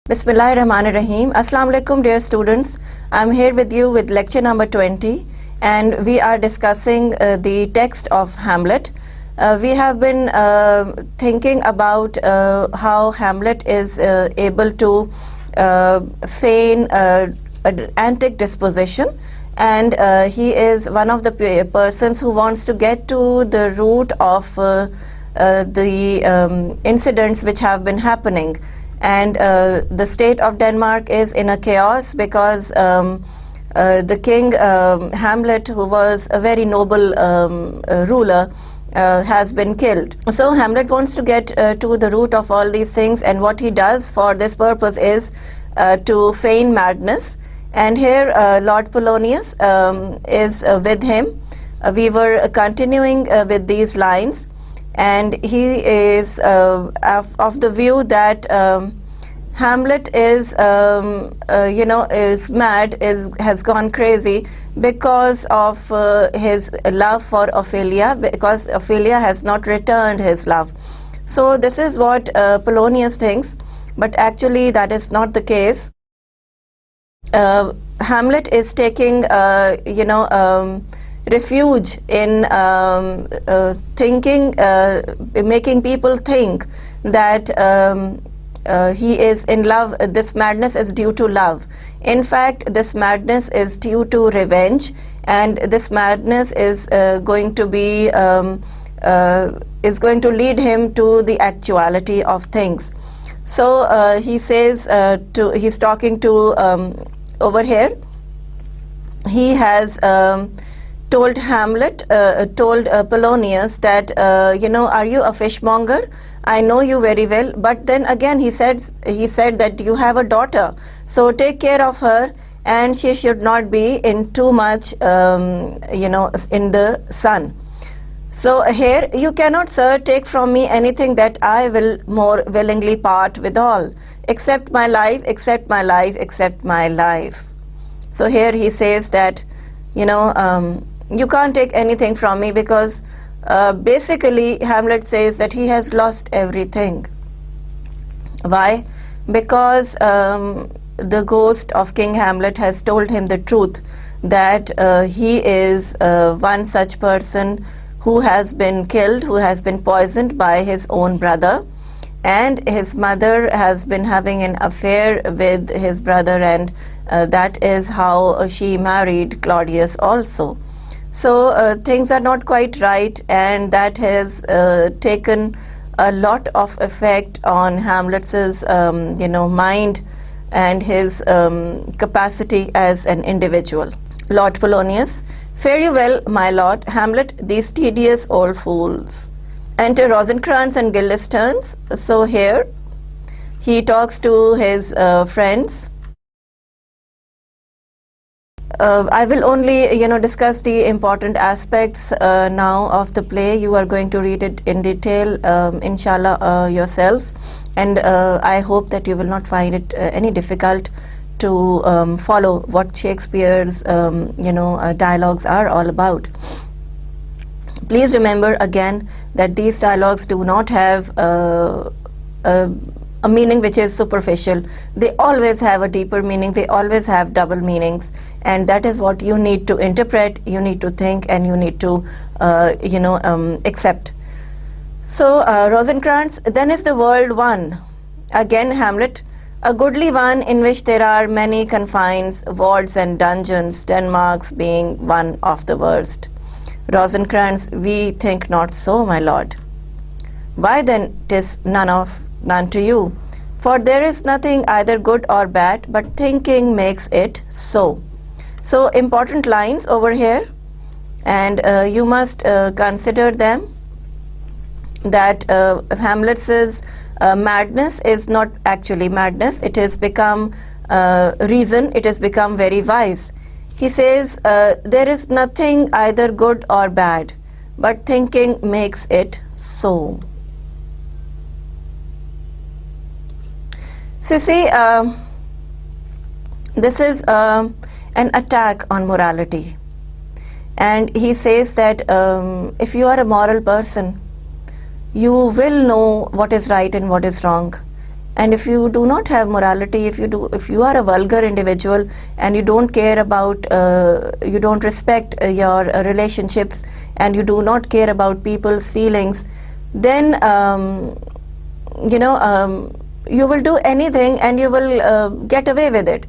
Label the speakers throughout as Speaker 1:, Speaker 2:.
Speaker 1: Bismillahirrahmanirrahim. Assalamu alaikum, dear students. I'm here with you with lecture number 20, and we are discussing the text of Hamlet. We have been thinking about how Hamlet is able to feign an antic disposition, and he is one of the persons who wants to get to the root of the incidents which have been happening. And the state of Denmark is in a chaos because the king Hamlet, who was a very noble ruler, has been killed. So Hamlet wants to get to the root of all these things, and what he does for this purpose is to feign madness. And here Lord Polonius is with him. We were continuing with these lines, and he is of the view that Hamlet is is mad, has gone crazy because of his love for Ophelia, because Ophelia has not returned his love. So this is what Polonius thinks, but actually that is not the case. Hamlet is taking refuge in thinking, making people think that he is in love. This madness is due to love. In fact, this madness is due to revenge, and this madness is going to be is going to lead him to the actuality of things. So he says he's talking to over here. He has told Hamlet, told Polonius that, are you a fishmonger? I know you very well, but then again he said that you have a daughter, so take care of her, and she should not be in too much, in the sun. So here, you cannot, sir, take from me anything that I will more willingly part withal, except my life, except my life, except my life. So here he says that, you can't take anything from me, because basically Hamlet says that he has lost everything. Why? Because the ghost of King Hamlet has told him the truth, that he is one such person who has been killed, who has been poisoned by his own brother, and his mother has been having an affair with his brother, and that is how she married Claudius also. So things are not quite right, and that has taken a lot of effect on Hamlet's mind and his capacity as an individual. Lord Polonius: fare you well, my lord Hamlet, these tedious old fools. Enter Rosencrantz and Guildenstern. So here he talks to his friends. I will only discuss the important aspects now of the play. You are going to read it in detail, inshallah, yourselves, and I hope that you will not find it any difficult to follow what Shakespeare's dialogues are all about. Please remember again that these dialogues do not have a meaning which is superficial. They always have a deeper meaning. They always have double meanings, and that is what you need to interpret, you need to think, and you need to accept. So Rosencrantz: then is the world one. Again Hamlet: a goodly one, in which there are many confines, wards and dungeons, Denmark's being one of the worst. Rosencrantz: we think not so, my lord. Why then 'tis none to you, for there is nothing either good or bad, but thinking makes it so. So important lines over here, and you must consider them, that Hamlet's madness is not actually madness. It has become reason, it has become very wise. He says there is nothing either good or bad, but thinking makes it so. So see, this is an attack on morality, and he says that if you are a moral person, you will know what is right and what is wrong, And if you do not have morality, if you are a vulgar individual and you don't care about, you don't respect your relationships, and you do not care about people's feelings, then you will do anything and you will get away with it,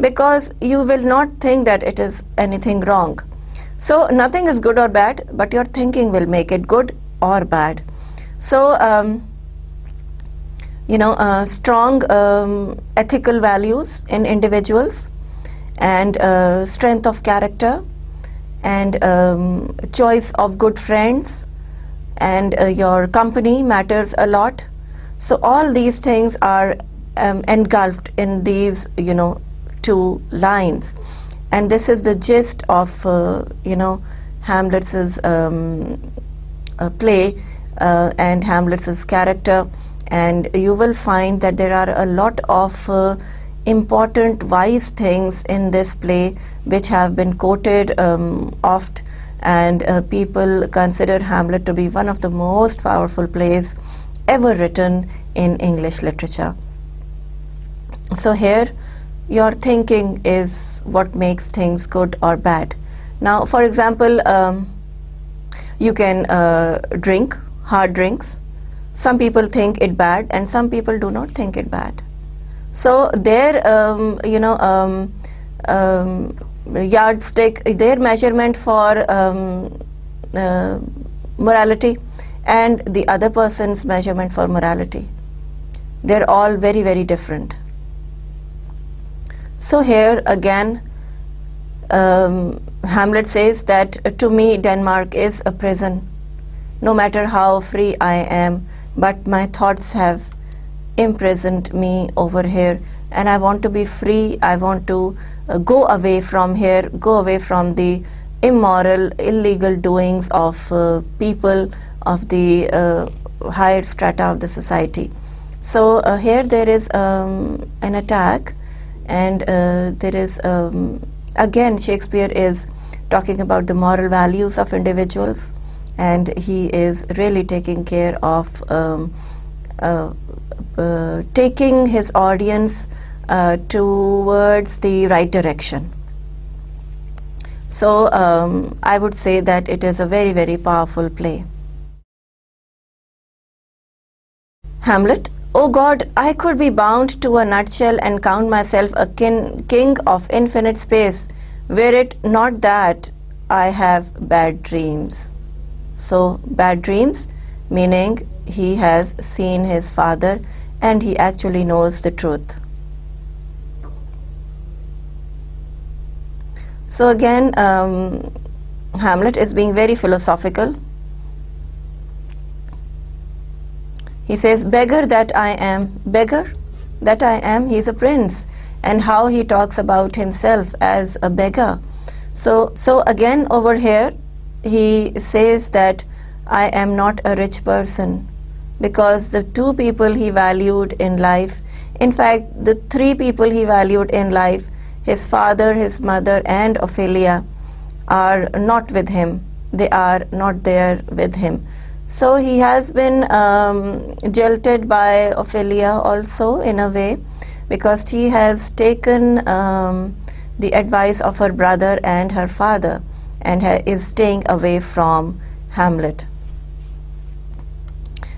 Speaker 1: because you will not think that it is anything wrong. So nothing is good or bad, but your thinking will make it good or bad. So strong ethical values in individuals, and strength of character, and choice of good friends, and your company matters a lot. So all these things are engulfed in these two lines, and this is the gist of Hamlet's play and Hamlet's character. And you will find that there are a lot of important wise things in this play which have been quoted oft, and people consider Hamlet to be one of the most powerful plays ever written in English literature. So here your thinking is what makes things good or bad. Now, for example, you can drink hard drinks. Some people think it bad and some people do not think it bad. So their yardstick, their measurement for morality, and the other person's measurement for morality, they're all very, very different. So here again, Hamlet says that to me Denmark is a prison. No matter how free I am, but my thoughts have imprisoned me over here, and I want to be free. I want to go away from here, go away from the immoral, illegal doings of people of the higher strata of the society. So here there is an attack, and there is again Shakespeare is talking about the moral values of individuals, and he is really taking care of taking his audience towards the right direction. So I would say that it is a very, very powerful play. Hamlet. Oh God, I could be bound to a nutshell and count myself a king of infinite space, were it not that I have bad dreams. So bad dreams meaning he has seen his father and he actually knows the truth. So again, Hamlet is being very philosophical. He says, beggar that I am, beggar that I am, he is a prince, and how he talks about himself as a beggar. So again over here he says that I am not a rich person, because the two people he valued in life, in fact the three people he valued in life, his father, his mother and Ophelia, are not with him. They are not there with him. So he has been jilted by Ophelia also in a way, because she has taken the advice of her brother and her father and is staying away from Hamlet.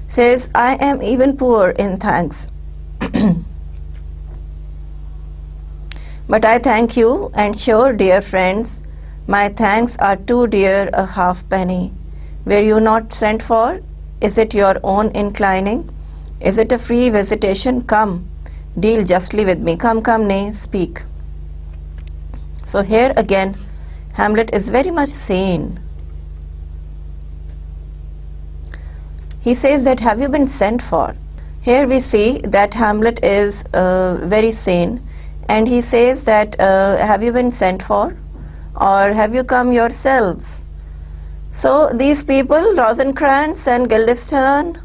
Speaker 1: Says, I am even poor in thanks. But I thank you, and sure, dear friends, my thanks are too dear a halfpenny. Were you not sent for? Is it your own inclining? Is it a free visitation? Come, deal justly with me. Come, nay, speak. So here again, Hamlet is very much sane. He says that, have you been sent for? Here we see that Hamlet is very sane, and he says that, have you been sent for? Or have you come yourselves? So these people, Rosencrantz and Guildenstern,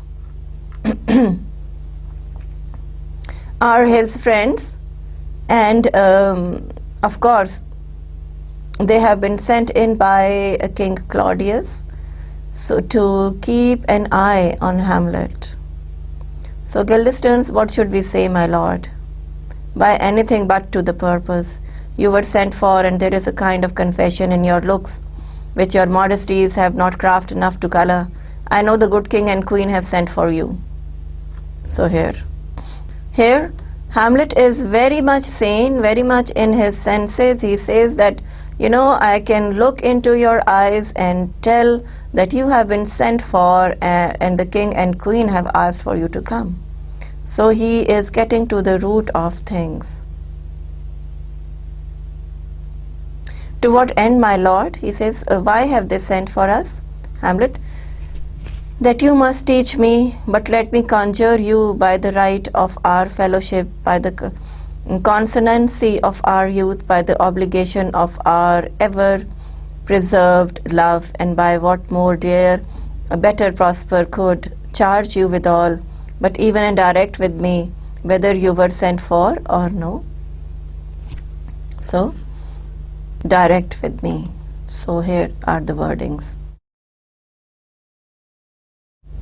Speaker 1: are his friends, and of course they have been sent in by King Claudius, so to keep an eye on Hamlet. So Guildenstern, what should we say, my lord? By anything but to the purpose. You were sent for, and there is a kind of confession in your looks, which your modesties have not craft enough to colour. I know the good king and queen have sent for you. So here Hamlet is very much sane, very much in his senses. He says that, you know, I can look into your eyes and tell that you have been sent for, and the king and queen have asked for you to come. So he is getting to the root of things. To what end, my lord? He says, why have they sent for us? Hamlet, that you must teach me, but let me conjure you by the right of our fellowship, by the consonancy of our youth, by the obligation of our ever preserved love, and by what more dear, better prosper could charge you withal, but even indirect with me, whether you were sent for or no. So, direct with me. So here are the wordings.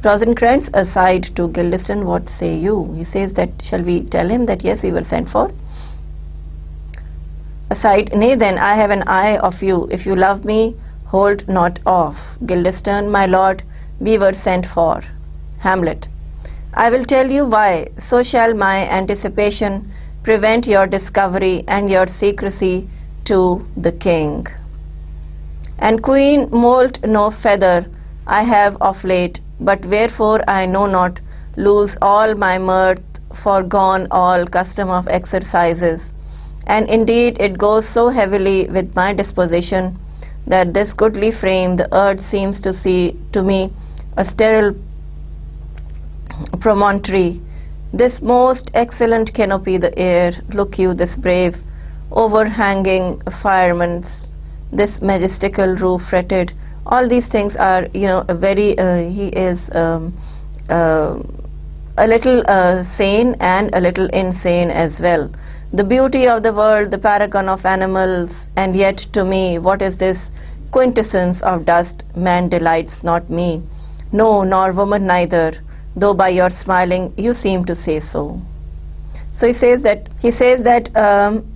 Speaker 1: Rosencrantz, aside to Guildenstern, what say you? He says that, shall we tell him that yes, we were sent for? Aside, nay then, I have an eye of you. If you love me, hold not off. Guildenstern, my lord, we were sent for. Hamlet, I will tell you why. So shall my anticipation prevent your discovery and your secrecy to the king. And queen, moult no feather I have of late, but wherefore I know not, lose all my mirth, forgone all custom of exercises. And indeed it goes so heavily with my disposition, that this goodly frame the earth seems to see to me a sterile promontory, this most excellent canopy the air, look you, this brave overhanging firmaments, this majestical roof fretted. All these things are, you know, a very, he is a little sane and a little insane as well. The beauty of the world, the paragon of animals, and yet to me, what is this quintessence of dust? Man delights not me, no, nor woman neither, though by your smiling you seem to say so. So he says that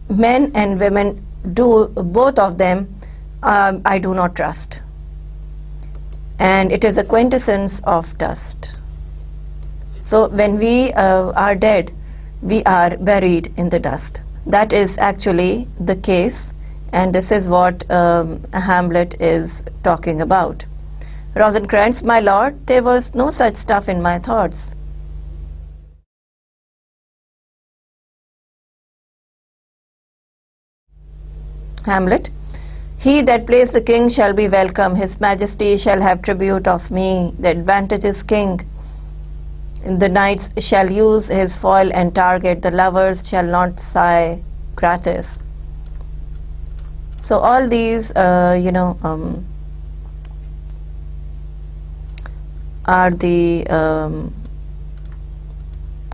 Speaker 1: men and women, do both of them, I do not trust, and it is a quintessence of dust. So when we are dead, we are buried in the dust. That is actually the case, and this is what Hamlet is talking about. Rosencrantz, my lord, there was no such stuff in my thoughts. Hamlet, he that plays the king shall be welcome, his majesty shall have tribute of me, the advantage is king. The knights shall use his foil and target, the lovers shall not sigh gratis. So all these, are the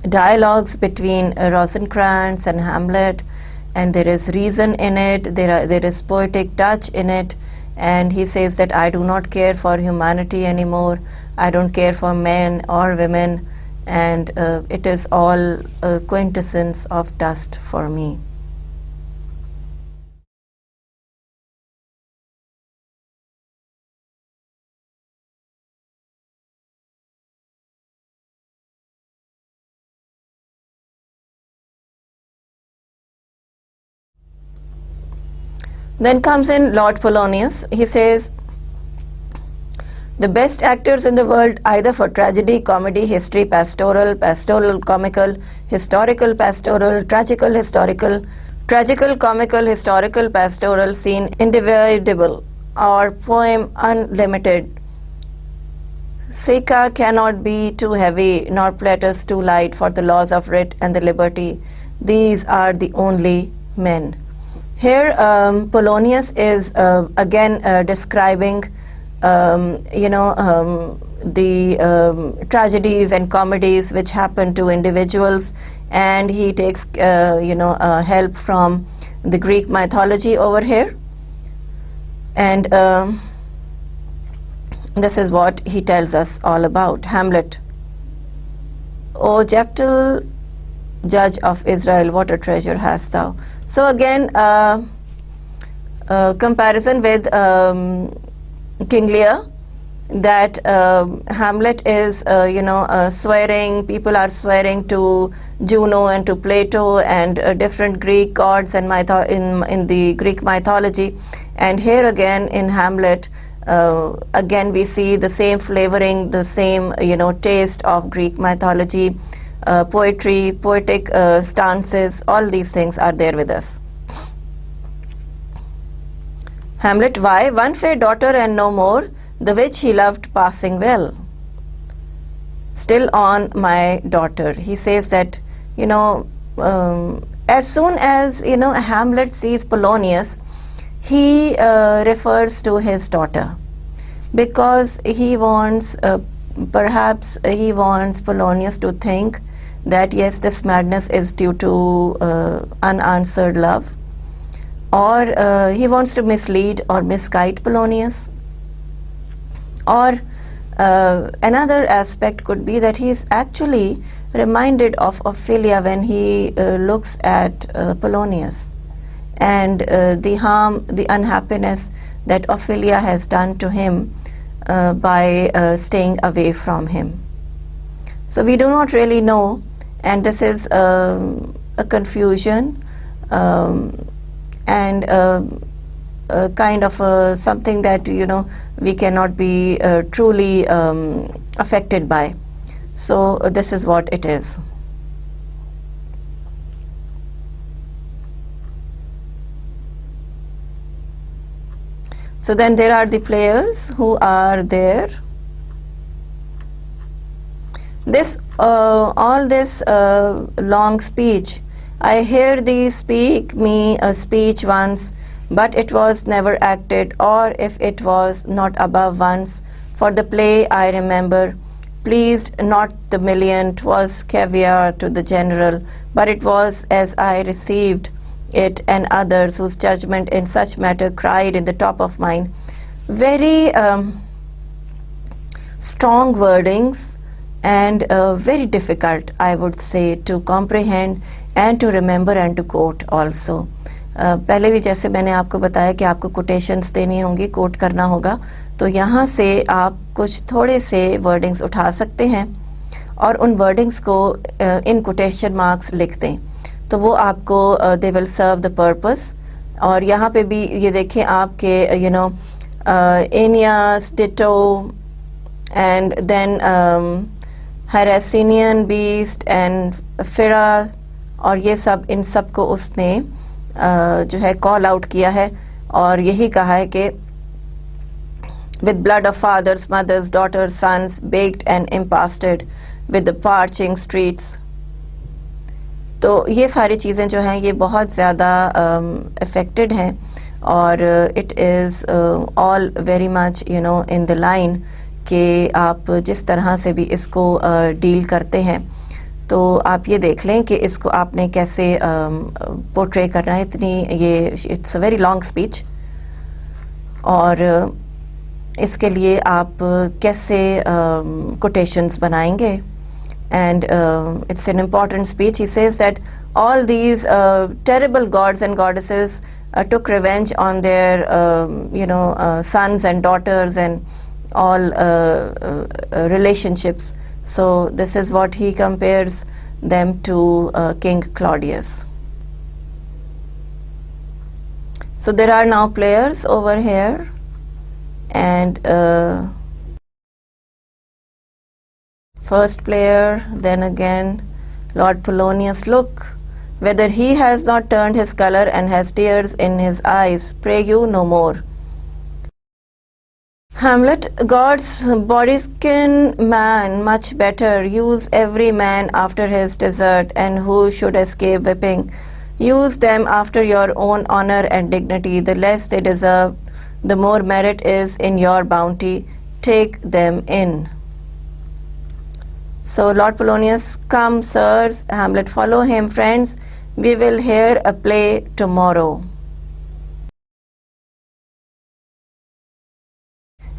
Speaker 1: dialogues between Rosencrantz and Hamlet, and there is reason in it, there is poetic touch in it, and he says that I do not care for humanity anymore, I don't care for men or women, and it is all a quintessence of dust for me. Then comes in Lord Polonius. He says, the best actors in the world, either for tragedy, comedy, history, pastoral, comical, historical, pastoral, tragical, historical, tragical, comical, historical, pastoral, scene, indivisible, or poem unlimited. Seca cannot be too heavy, nor Plautus too light for the laws of writ and the liberty. These are the only men. Here Polonius is again describing the tragedies and comedies which happen to individuals, and he takes help from the Greek mythology over here, and this is what he tells us all about. Hamlet, O Jephthah, judge of Israel, what a treasure hast thou. So again, comparison with King Lear, that Hamlet is, swearing, people are swearing to Juno and to Plato and different Greek gods and in the Greek mythology. And here again in Hamlet, again we see the same flavoring, the same, taste of Greek mythology, poetry, poetic stances, all these things are there with us. Hamlet, why? One fair daughter and no more, the which he loved passing well. Still on my daughter. He says that, as soon as, Hamlet sees Polonius, he refers to his daughter, because he wants, perhaps he wants Polonius to think that yes, this madness is due to unanswered love, or he wants to mislead or misguide Polonius. Or another aspect could be that he is actually reminded of Ophelia when he looks at Polonius, and the harm, the unhappiness that Ophelia has done to him by staying away from him. So we do not really know, and this is a confusion and kind of something that we cannot be truly affected by. So this is what it is. So then there are the players who are there. This all this long speech, I hear thee speak me a speech once, but it was never acted, or if it was not above once. For the play I remember pleased not the million, 'twas caviar to the general, but it was as I received it, and others whose judgment in such matter cried in the top of mine. Very strong wordings, and very difficult, I would say, to comprehend and to remember and to quote also. पहले भी जैसे मैंने आपको बताया कि आपको quotations देनी होंगी, कोट करना होगा, तो यहाँ से आप कुछ थोड़े से वर्डिंग्स उठा सकते हैं और उन वर्डिंग्स को इन कोटेशन मार्क्स लिख दें, तो वो आपको they will serve the purpose. और यहाँ पे भी ये देखें आपके Aeneas, ditto, and then Harasinian beast and Fira, और ये सब, इन सब को उसने जो है कॉल आउट किया है और यही कहा है कि with blood of fathers, mothers, daughters, sons, baked and impasted with the parching streets. तो ये सारी चीज़ें जो हैं ये बहुत ज़्यादा affected हैं और it is all very much in the line कि आप जिस तरह से भी इसको डील करते हैं, तो आप ये देख लें कि इसको आपने कैसे पोर्ट्रे करना है. इतनी ये it's a very long speech, और इसके लिए आप कैसे कोटेशंस बनाएंगे. And it's an important speech. He says that all these terrible gods and goddesses took revenge on their sons and daughters and all relationships. So this is what he compares them to King Claudius. So there are now players over here, and first player, then again Lord Polonius, look whether he has not turned his color and has tears in his eyes, pray you no more. Hamlet, God's body skin man much better, use every man after his desert, and who should escape whipping, use them after your own honor and dignity, the less they deserve, the more merit is in your bounty, take them in. So Lord Polonius, come sirs, Hamlet, follow him, friends, we will hear a play tomorrow.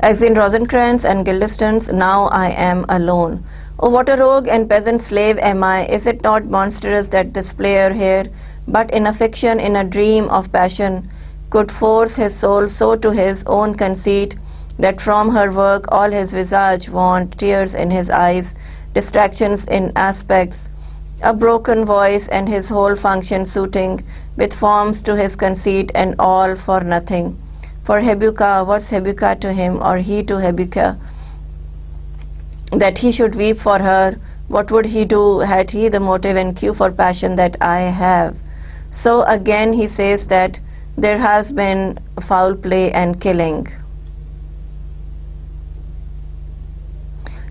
Speaker 1: Exeunt Rosencrantz and Guildenstern, now I am alone. Oh, what a rogue and peasant slave am I! Is it not monstrous that this player here, but in a fiction, in a dream of passion, could force his soul so to his own conceit that from her work all his visage want, tears in his eyes, distractions in aspects, a broken voice, and his whole function suiting with forms to his conceit, and all for nothing. For Hebuka, what's Hebuka to him, or he to Hebuka, that he should weep for her? What would he do had he the motive and cue for passion that I have? So again he says that there has been foul play and killing.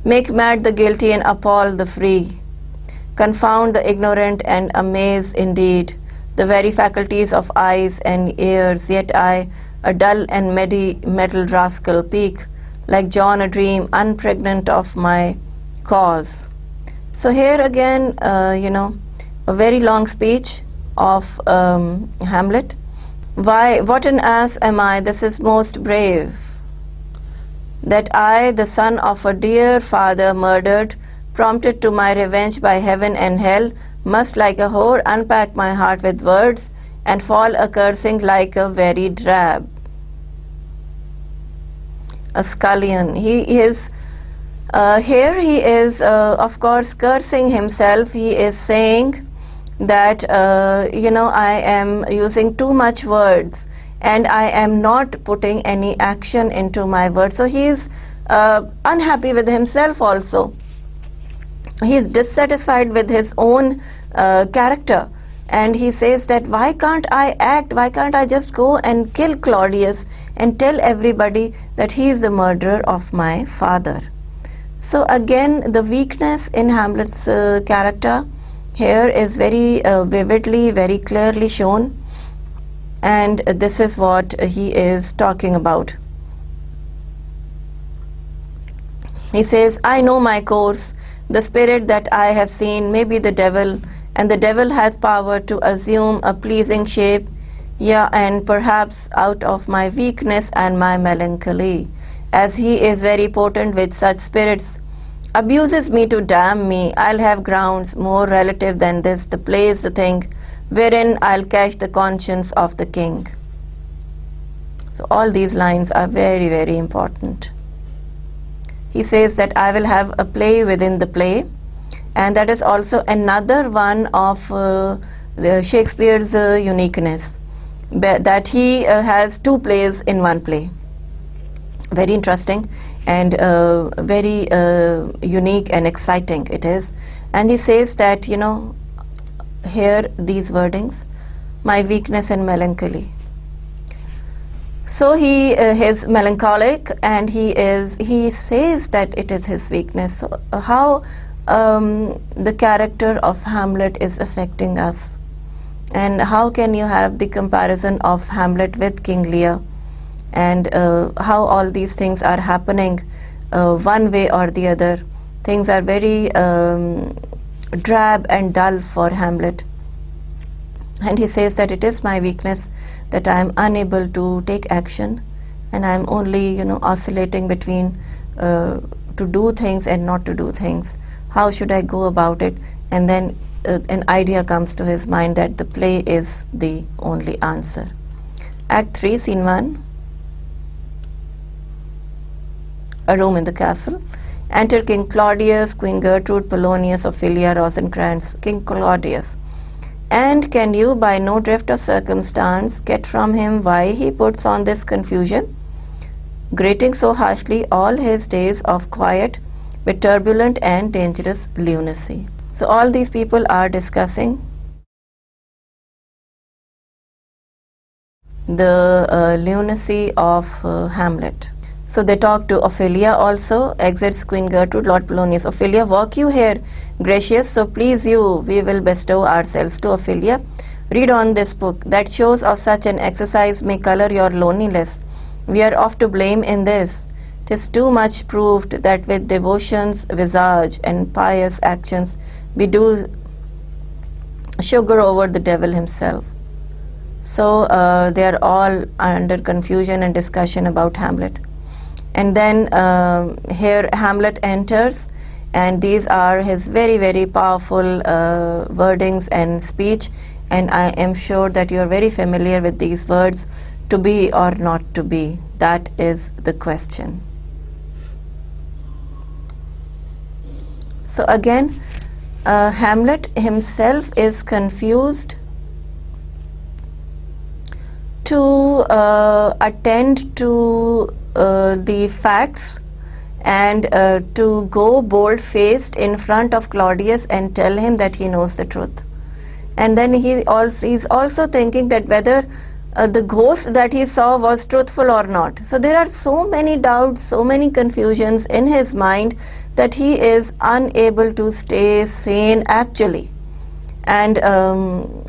Speaker 1: Make mad the guilty and appall the free. Confound the ignorant and amaze indeed the very faculties of eyes and ears. Yet I, a dull and metal rascal, peak like John a dream, unpregnant of my cause. So here again, a very long speech of Hamlet. Why, what an ass am I, this is most brave, that I, the son of a dear father murdered, prompted to my revenge by heaven and hell, must like a whore unpack my heart with words and fall a cursing like a very drab. A scullion. He is here he is of course cursing himself. He is saying that I am using too much words and I am not putting any action into my words. So he is unhappy with himself also. He is dissatisfied with his own character, and he says that why can't I act, why can't I just go and kill Claudius and tell everybody that he is the murderer of my father. So again the weakness in Hamlet's character here is very vividly, very clearly shown, and this is what he is talking about. He says, I know my course, the spirit that I have seen may be the devil, and the devil hath power to assume a pleasing shape, yea, and perhaps out of my weakness and my melancholy, as he is very potent with such spirits, abuses me to damn me. I'll have grounds more relative than this. The play is the thing wherein I'll catch the conscience of the king. So all these lines are very, very important. He says that I will have a play within the play, and that is also another one of Shakespeare's uniqueness, that he has two plays in one play. Very interesting and very unique and exciting it is. And he says that, here these wordings, my weakness and melancholy. So he is melancholic, and he says that it is his weakness. So how the character of Hamlet is affecting us, and how can you have the comparison of Hamlet with King Lear, and how all these things are happening one way or the other. Things are very drab and dull for Hamlet, and he says that it is my weakness that I am unable to take action, and I am only oscillating between to do things and not to do things. How should I go about it? And then an idea comes to his mind that the play is the only answer. Act 3, Scene 1. A room in the castle. Enter King Claudius, Queen Gertrude, Polonius, Ophelia, Rosencrantz. King Claudius. And can you by no drift of circumstance get from him why he puts on this confusion, grating so harshly all his days of quiet with turbulent and dangerous lunacy? So all these people are discussing the lunacy of Hamlet. So they talk to Ophelia also. Exits Queen Gertrude, Lord Polonius. Ophelia, walk you here, gracious, so please you, we will bestow ourselves. To Ophelia, read on this book, that shows of such an exercise may colour your loneliness. We are oft to blame in this. 'Tis too much proved that with devotion's visage and pious actions we do sugar over the devil himself. So they are all under confusion and discussion about Hamlet. And then here Hamlet enters, and these are his very, very powerful wordings and speech, and I am sure that you are very familiar with these words. To be or not to be, that is the question. So again, Hamlet himself is confused to attend to the facts and to go bold-faced in front of Claudius and tell him that he knows the truth. And then he's also thinking that whether the ghost that he saw was truthful or not. So there are so many doubts, so many confusions in his mind that he is unable to stay sane actually. And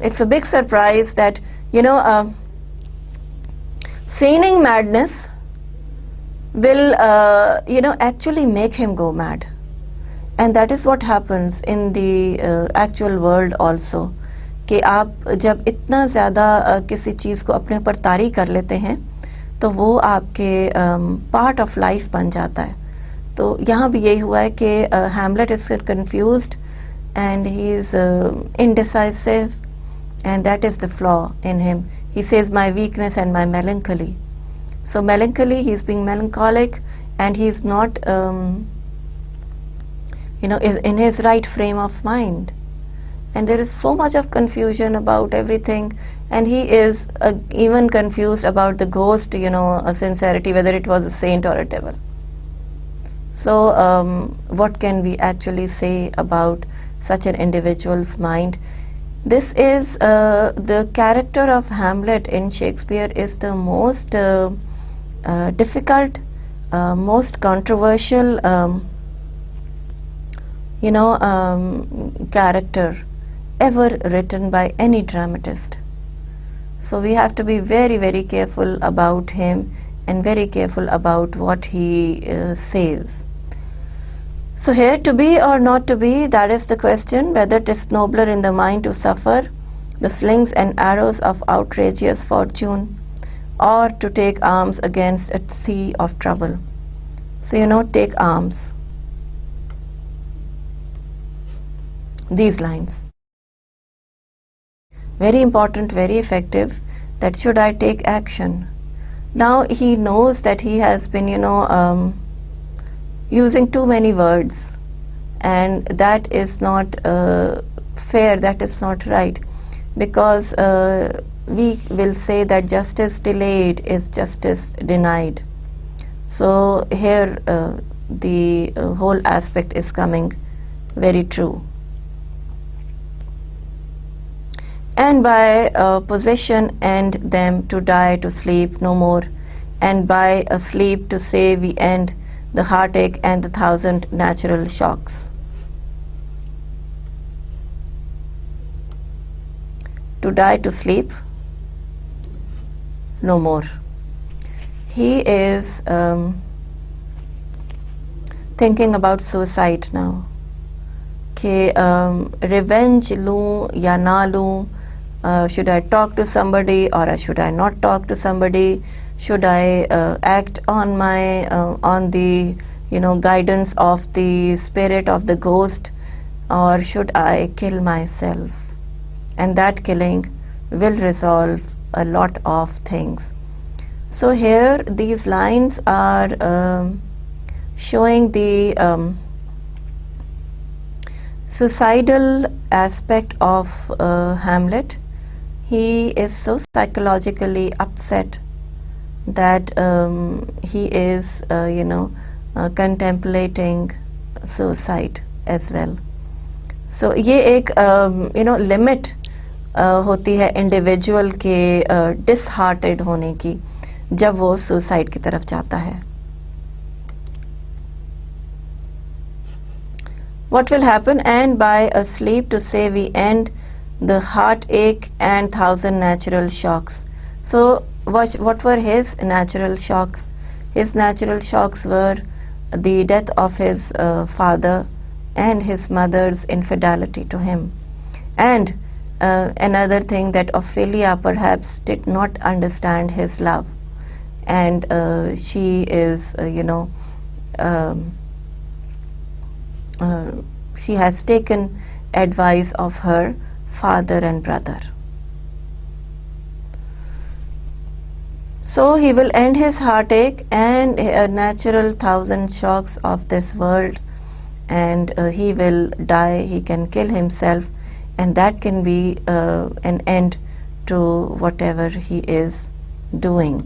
Speaker 1: it's a big surprise that, feigning madness will actually make him go mad, and that is what happens in the actual world also, कि आप जब इतना ज़्यादा किसी चीज़ को अपने ऊपर तारी कर लेते हैं तो वो आपके पार्ट ऑफ लाइफ बन जाता है. तो यहाँ भी यही हुआ है कि Hamlet is confused and he is indecisive, and that is the flaw in him. He says my weakness and my melancholy. So melancholy, he is being melancholic, and he is not in his right frame of mind, and there is so much of confusion about everything, and he is even confused about the ghost, a sincerity, whether it was a saint or a devil. So what can we actually say about such an individual's mind? This is the character of Hamlet in Shakespeare is the most difficult, most controversial character ever written by any dramatist. So we have to be very, very careful about him and very careful about what he says. So here, to be or not to be, that is the question, whether it is nobler in the mind to suffer the slings and arrows of outrageous fortune, or to take arms against a sea of trouble. So take arms. These lines. Very important, very effective, that should I take action? Now he knows that he has been, using too many words, and that is not fair, that is not right, because we will say that justice delayed is justice denied. So here the whole aspect is coming very true. And by possession end them to die, to sleep no more, and by a sleep to say we end the heartache and the 1,000 natural shocks. To die, to sleep no more. He is thinking about suicide now. कि revenge लूँ या ना लूँ, should I talk to somebody or should I not talk to somebody? Should I act on my on the guidance of the spirit of the ghost, or should I kill myself? And that killing will resolve a lot of things. So here these lines are showing the suicidal aspect of Hamlet. He is so psychologically upset that he is contemplating suicide as well. So ये एक limit होती है individual के disheartened होने की जब वो suicide की तरफ जाता है. What will happen? And by a sleep to say we end the heartache and 1,000 natural shocks. So what were his natural shocks? His natural shocks were the death of his father and his mother's infidelity to him. And another thing, that Ophelia perhaps did not understand his love, and she is she has taken advice of her father and brother. So he will end his heartache and a natural thousand shocks of this world, and he will die, he can kill himself, and that can be an end to whatever he is doing.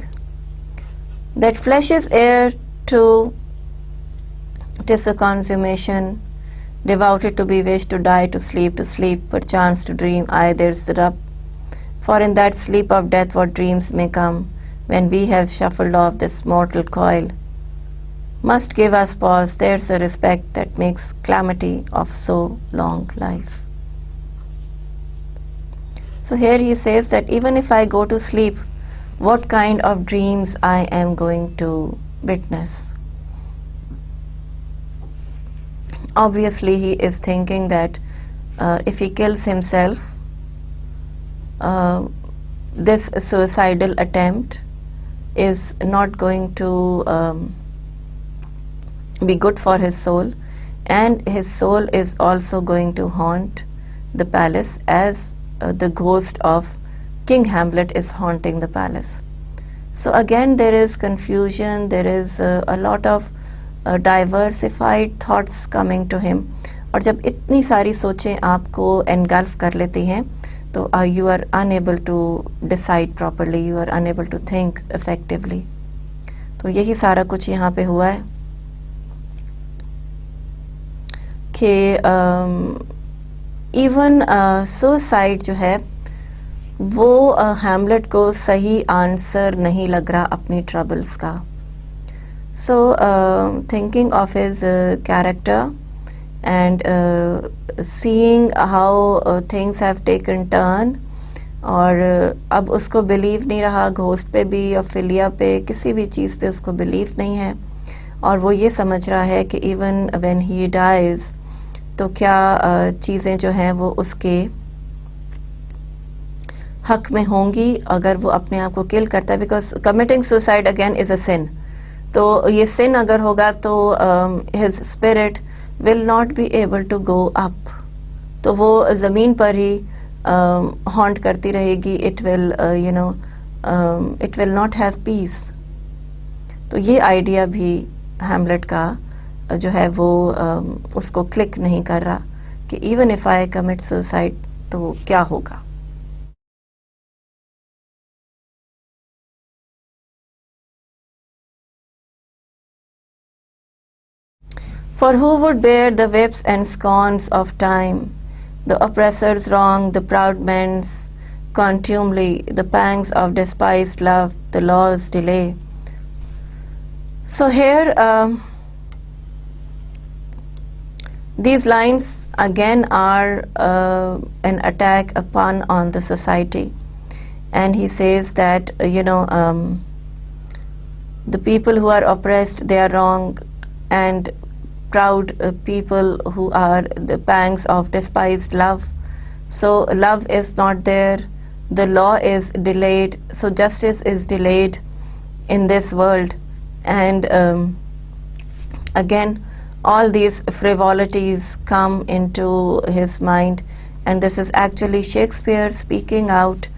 Speaker 1: That flesh is heir to tis a consummation, devoted to be wished, to die, to sleep, perchance to dream, aye, there's the rub. For in that sleep of death what dreams may come, when we have shuffled off this mortal coil, must give us pause, there's a respect that makes calamity of so long life. So here he says that even if I go to sleep, what kind of dreams I am going to witness. Obviously he is thinking that if he kills himself, this suicidal attempt is not going to be good for his soul, and his soul is also going to haunt the palace as the ghost of King Hamlet is haunting the palace. So again there is confusion, there is a lot of diversified thoughts coming to him. और जब इतनी सारी सोचें आपको engulf कर लेती हैं तो you are unable to decide properly, you are unable to think effectively. तो यही सारा कुछ यहाँ पे हुआ है कि इवन सुसाइड जो है वो हैमलेट को सही आंसर नहीं लग रहा अपनी ट्रबल्स का. So thinking of his character and seeing how things have taken turn, और अब उसको बिलीव नहीं रहा घोस्ट पे भी, ऑफिलिया पे, किसी भी चीज़ पे उसको बिलीव नहीं है, और वो ये समझ रहा है कि इवन व्हेन ही डाइज तो क्या चीज़ें जो हैं वो उसके हक में होंगी अगर वो अपने आप को किल करता है, because committing suicide again is a sin. तो ये सिन अगर होगा तो his spirit will not be able to go up, तो वो ज़मीन पर ही हॉन्ट करती रहेगी. It will it will not have peace. तो ये आइडिया भी हैमलेट का जो है वो उसको क्लिक नहीं कर रहा कि even if I commit suicide तो क्या होगा. For who would bear the whips and scorns of time, the oppressor's wrong, the proud man's contumely, the pangs of despised love, the law's delay. So here these lines again are an attack upon on the society, and he says that the people who are oppressed, they are wrong, and proud people who are the pangs of despised love. So love is not there, the law is delayed, so justice is delayed in this world. And again all these frivolities come into his mind, and this is actually Shakespeare speaking out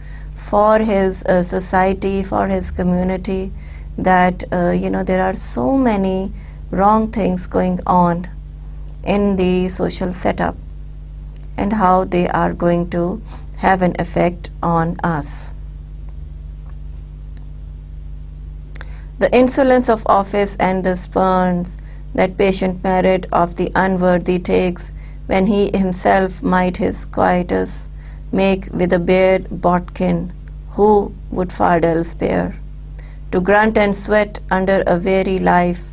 Speaker 1: for his society, for his community, that there are so many wrong things going on in the social setup and how they are going to have an effect on us. The insolence of office and the spurns that patient merit of the unworthy takes, when he himself might his quietus make with a bare bodkin, who would fardel spare, to grunt and sweat under a weary life,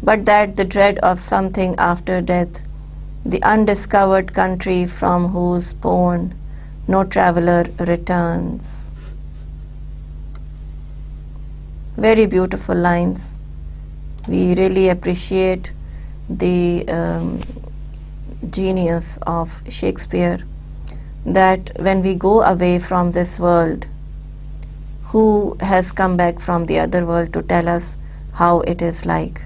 Speaker 1: but that the dread of something after death, the undiscovered country from whose bourne no traveler returns. Very beautiful lines. We really appreciate the genius of Shakespeare, that when we go away from this world, who has come back from the other world to tell us how it is like.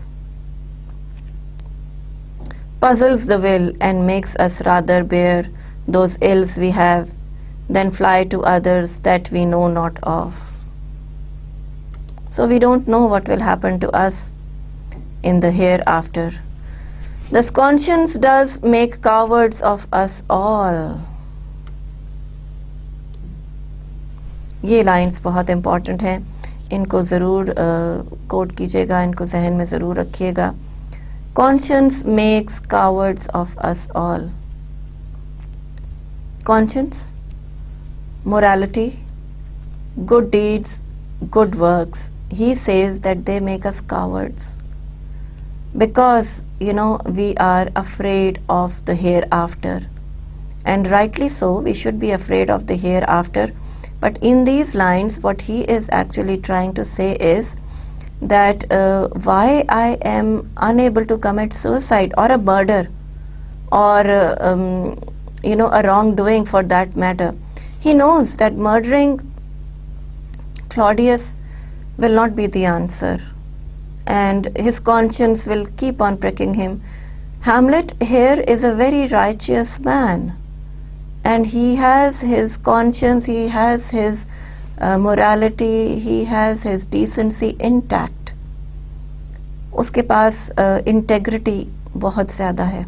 Speaker 1: puzzles the will and makes us rather bear those ills we have than fly to others that we know not of. So we don't know what will happen to us in the hereafter. Thus conscience does make cowards of us all. ये lines बहुत important हैं, इनको ज़रूर coat कीजिएगा, इनको जहन में ज़रूर रखिएगा. Conscience makes cowards of us all. Conscience, morality, good deeds, good works. He says that they make us cowards because, we are afraid of the hereafter. And rightly so, we should be afraid of the hereafter. But in these lines, what he is actually trying to say is that why I am unable to commit suicide or a murder or a wrongdoing for that matter. He knows that murdering Claudius will not be the answer, and his conscience will keep on pricking him. Hamlet here is a very righteous man, and he has his conscience, he has his morality, he has his decency intact. उसके पास integrity बहुत ज़्यादा है,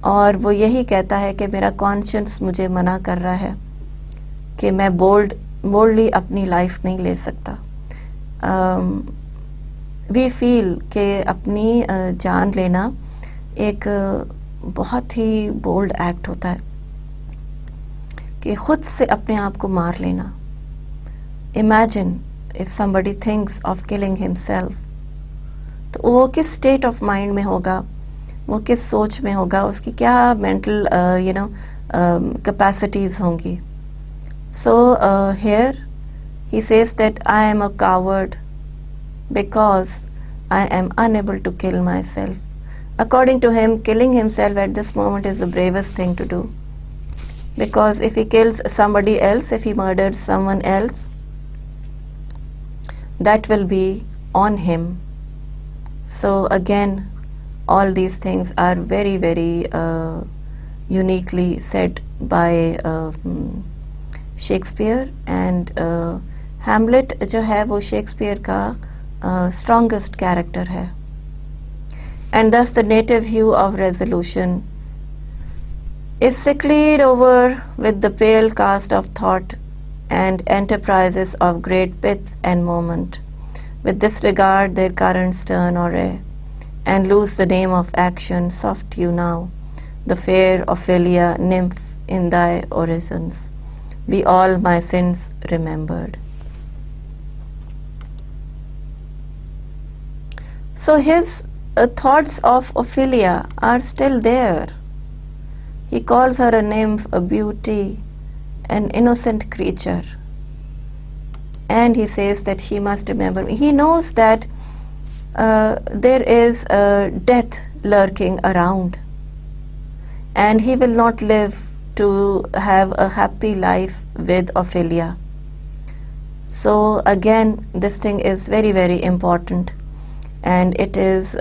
Speaker 1: और वो यही कहता है कि मेरा conscience मुझे मना कर रहा है कि मैं boldly अपनी life नहीं ले सकता. We feel कि अपनी जान लेना एक बहुत ही bold act होता है, कि खुद से अपने आप को मार लेना. Imagine if somebody thinks of killing himself, तो वो किस state of mind में होगा, वो किस सोच में होगा, उसकी क्या mental capacities होंगी. So here he says that I am a coward because I am unable to kill myself. According to him, killing himself at this moment is the bravest thing to do, because if he kills somebody else, if he murders someone else, that will be on him. So again, all these things are very, very uniquely said by Shakespeare, and Hamlet जो है वो Shakespeare का strongest character है. And thus the native hue of resolution is sicklied over with the pale cast of thought and enterprises of great pith and moment, with disregard their currents turn awry, and lose the name of action. Soft you now, the fair Ophelia, nymph in thy orisons, be all my sins remembered. So his thoughts of Ophelia are still there. He calls her a nymph, a beauty, an innocent creature, and he says that she must remember me. He knows that there is death lurking around, and he will not live to have a happy life with Ophelia. So again, this thing is very, very important, and it is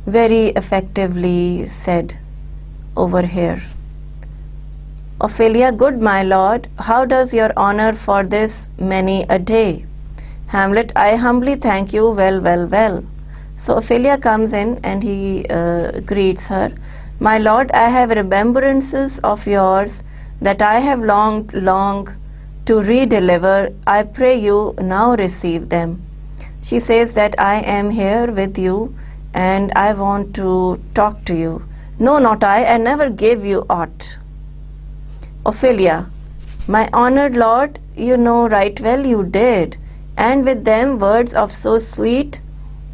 Speaker 1: very effectively said over here. Ophelia, good my lord, how does your honor for this many a day? Hamlet, I humbly thank you, well, well, well. So Ophelia comes in and he greets her. My lord, I have remembrances of yours that I have longed to redeliver. I pray you now receive them. She says that I am here with you and I want to talk to you. No, not I never gave you aught. Ophelia, my honored lord, you know right well you did, and with them words of so sweet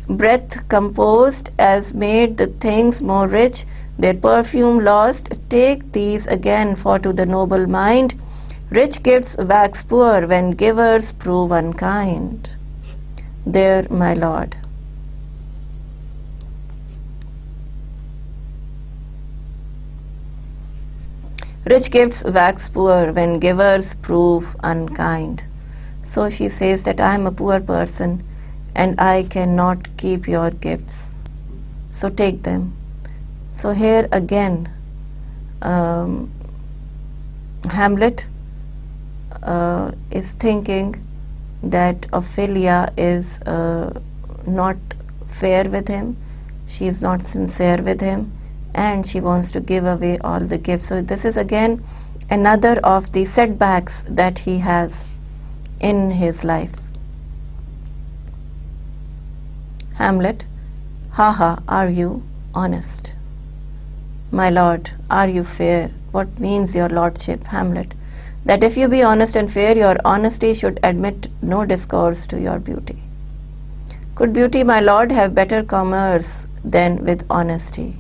Speaker 1: breath composed as made the things more rich, their perfume lost. Take these again, for to the noble mind rich gifts wax poor when givers prove unkind. There, my lord. Rich gifts wax poor when givers prove unkind. So she says that I am a poor person and I cannot keep your gifts. so take them. So here again, Hamlet is thinking that Ophelia is not fair with him, she is not sincere with him, and she wants to give away all the gifts. So this is again another of the setbacks that he has in his life. Hamlet: ha ha, are you honest? My lord, are you fair? What means your lordship? Hamlet: that if you be honest and fair, your honesty should admit no discourse to your beauty. Could beauty, my lord, have better commerce than with honesty?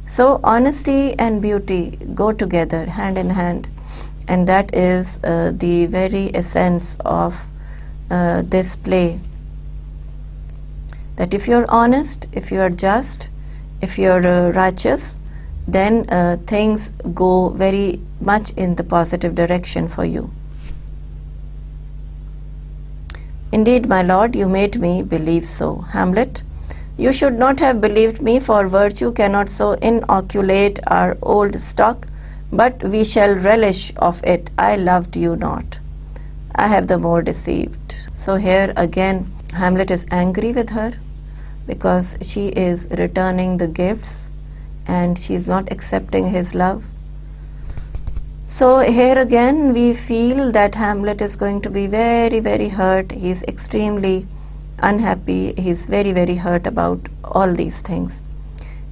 Speaker 1: So honesty and beauty go together hand in hand, and that is the very essence of this play. That if you're honest, if you're just, if you're righteous, then things go very much in the positive direction for you. Indeed, my lord, you made me believe so. Hamlet: you should not have believed me, for virtue cannot so inoculate our old stock, but we shall relish of it. I loved you not, I have the more deceived. So here again Hamlet is angry with her because she is returning the gifts and she is not accepting his love. So here again we feel that Hamlet is going to be very, very hurt. He is extremely unhappy. He is very, very hurt about all these things.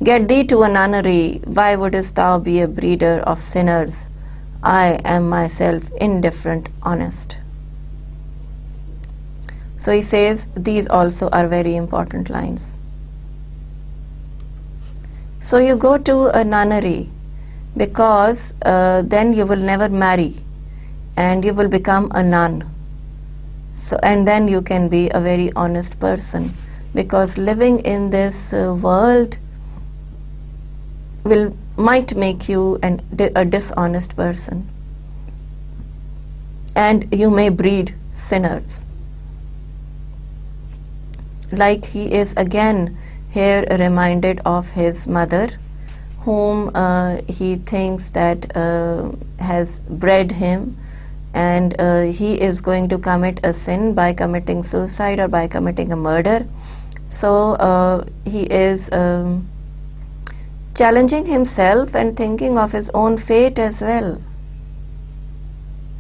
Speaker 1: Get thee to a nunnery. Why wouldst thou be a breeder of sinners? I am myself indifferent honest. So he says these also are very important lines. So you go to a nunnery because then you will never marry and you will become a nun. So, and then you can be a very honest person, because living in this world might make you a dishonest person, and you may breed sinners. Like he is again here reminded of his mother, whom he thinks that has bred him, and he is going to commit a sin by committing suicide or by committing a murder. So he is challenging himself and thinking of his own fate as well.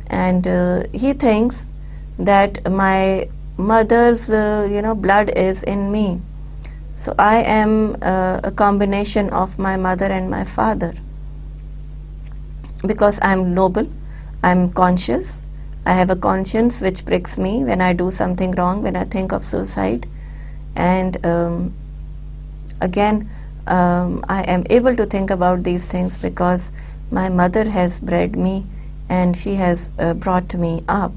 Speaker 1: And he thinks that my mother's blood is in me. So I am a combination of my mother and my father, because I am noble, I am conscious, I have a conscience which pricks me when I do something wrong, when I think of suicide. And again I am able to think about these things because my mother has bred me and she has brought me up.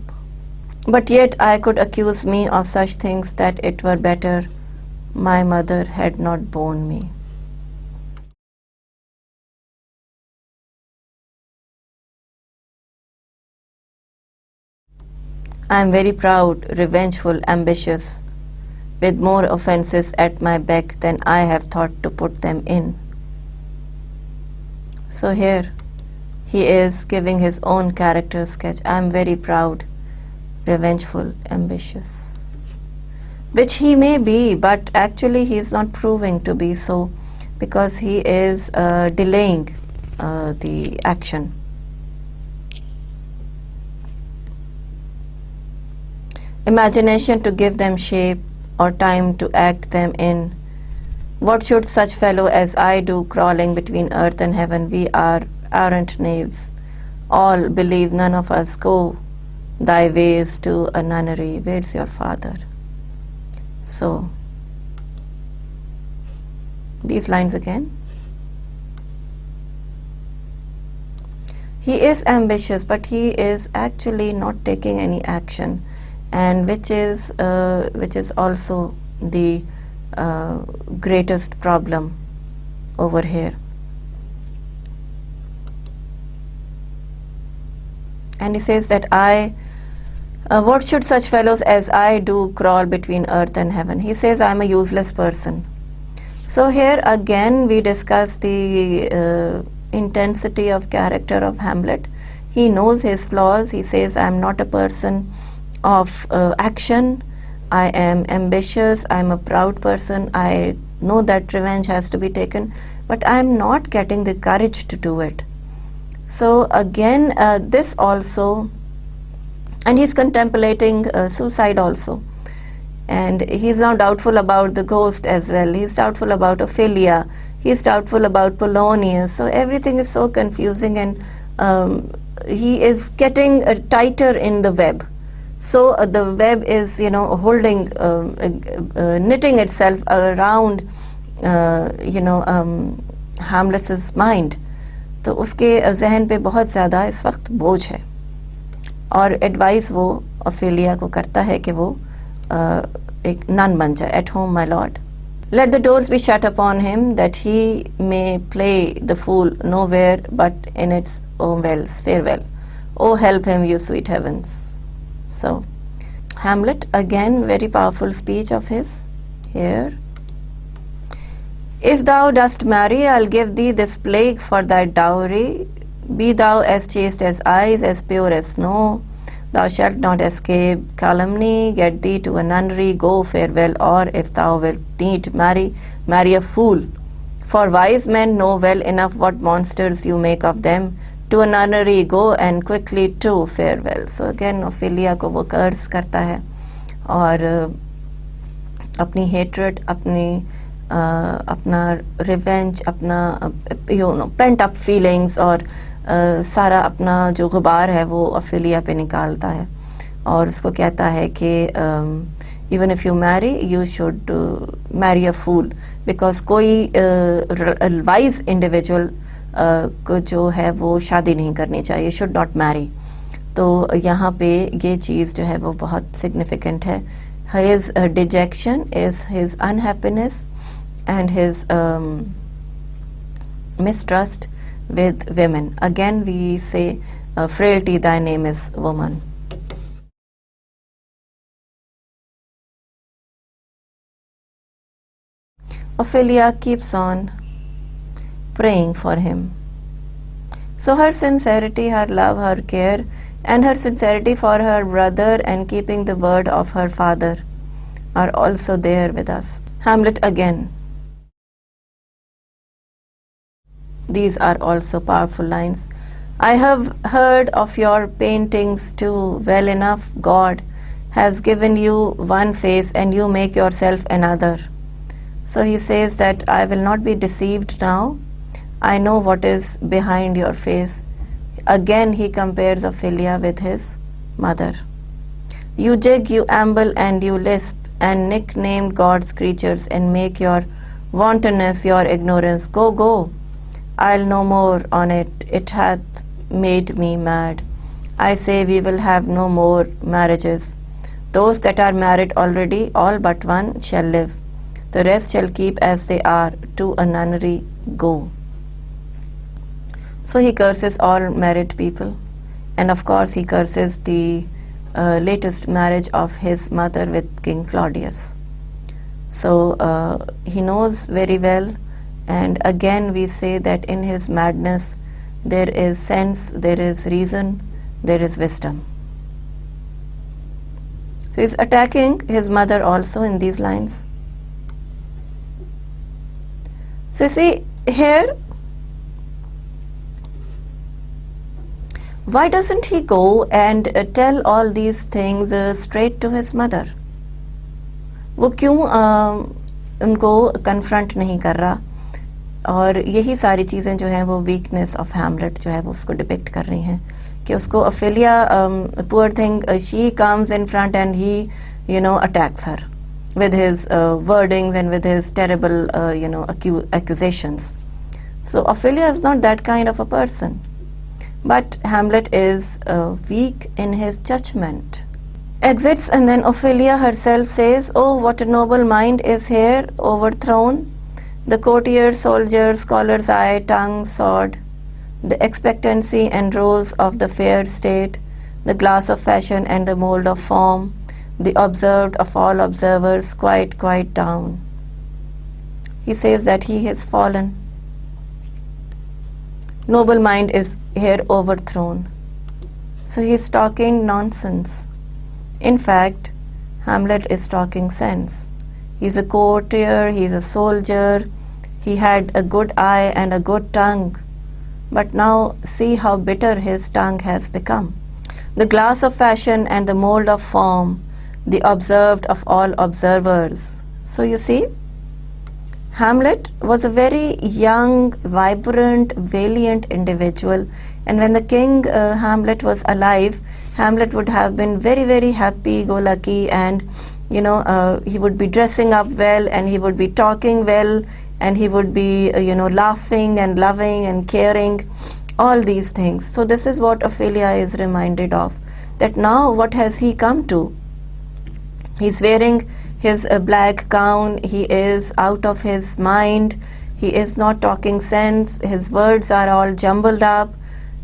Speaker 1: But yet I could accuse me of such things that it were better my mother had not borne me. I am very proud, revengeful, ambitious, with more offences at my beck than I have thought to put them in. So here he is giving his own character sketch. I am very proud, revengeful, ambitious. Which he may be, but actually he is not proving to be so, because he is delaying the action. Imagination to give them shape, or time to act them in. What should such fellow as I do, crawling between earth and heaven? We are arrant knaves. All believe none of us. Go thy ways to a nunnery. Where's your father? So, these lines again. He is ambitious, but he is actually not taking any action, and which is also the greatest problem over here. And he says that what should such fellows as I do, crawl between earth and heaven? He says I am a useless person. So here again we discuss the intensity of character of Hamlet. He knows his flaws. He says, I am not a person of action. I am ambitious. I am a proud person. I know that revenge has to be taken, but I am not getting the courage to do it. So again, this also, and he's contemplating suicide also. And he's now doubtful about the ghost as well. He's doubtful about Ophelia. He's doubtful about Polonius. So everything is so confusing, and he is getting tighter in the web. So the web is, holding, knitting itself around, Hamlet's mind. तो उसके जहन पे बहुत ज़्यादा इस वक्त बोझ है, और एडवाइस वो ऑफेलिया को करता है कि वो एक नन बन जाए. At home my lord, let the doors be shut upon him, that he may play the fool nowhere but in its own wells. Farewell. Oh, help him, you sweet heavens. So, Hamlet, again, very powerful speech of his here. If thou dost marry, I'll give thee this plague for thy dowry. Be thou as chaste as ice, as pure as snow. Thou shalt not escape calumny. Get thee to a nunnery, go, farewell. Or if thou wilt need marry, marry a fool. For wise men know well enough what monsters you make of them. To a nunnery go, and quickly too, farewell. So again, Ophelia को वो कर्ज करता है, और अपनी hatred, अपना revenge, अपना pent up feelings, और सारा अपना जो गुबार है वो ऑफेलिया पे निकालता है, और उसको कहता है कि even if you marry, you should marry a fool, because कोई वाइज इंडिविजुअल को जो है वो शादी नहीं करनी चाहिए, शुड नॉट मैरी. तो यहाँ पे ये चीज़ जो है वो बहुत सिग्निफिकेंट है. His dejection is his unhappiness and his mistrust with women. Again we say, frailty, thy name is woman. Ophelia keeps on praying for him. So her sincerity, her love, her care, and her sincerity for her brother and keeping the word of her father are also there with us. Hamlet again. These are also powerful lines. I have heard of your paintings too well enough. God has given you one face and you make yourself another. So he says that I will not be deceived now. I know what is behind your face. Again he compares Ophelia with his mother. You jig, you amble, and you lisp, and nicknamed God's creatures, and make your wantonness your ignorance. Go, go. I'll no more on it. It hath made me mad. I say we will have no more marriages. Those that are married already, all but one, shall live. The rest shall keep as they are. To a nunnery go. So he curses all married people, and of course he curses the latest marriage of his mother with King Claudius. So he knows very well, and again we say that in his madness there is sense, there is reason, there is wisdom. He is attacking his mother also in these lines. So you see here, why doesn't he go and tell all these things straight to his mother? वो क्यों उनको confront नहीं कर रहा? और यही सारी चीज़ें जो हैं वो वीकनेस ऑफ हैमलेट जो है वो उसको डिपिक्ट कर रही हैं, कि उसको Ophelia, poor thing, she comes in front and he attacks her with his wordings and with his terrible accusations. So Ophelia is not that kind of a person, but Hamlet is weak in his judgment. Exits, and then Ophelia herself says, oh, what a noble mind is here overthrown, the courtier, soldier, scholar's eye, tongue, sword, the expectancy and rose of the fair state, the glass of fashion and the mold of form, the observed of all observers, quite down. He says that he has fallen. Noble mind is here overthrown. So he's talking nonsense. In fact, Hamlet is talking sense. He's a courtier, he's a soldier, he had a good eye and a good tongue. But now see how bitter his tongue has become. The glass of fashion and the mold of form, the observed of all observers. So you see, Hamlet was a very young, vibrant, valiant individual, and when the king Hamlet was alive, Hamlet would have been very, very happy-go-lucky, and he would be dressing up well, and he would be talking well, and he would be laughing and loving and caring, all these things. So this is what Ophelia is reminded of, that now what has he come to? He's wearing his black gown, he is out of his mind, he is not talking sense, his words are all jumbled up,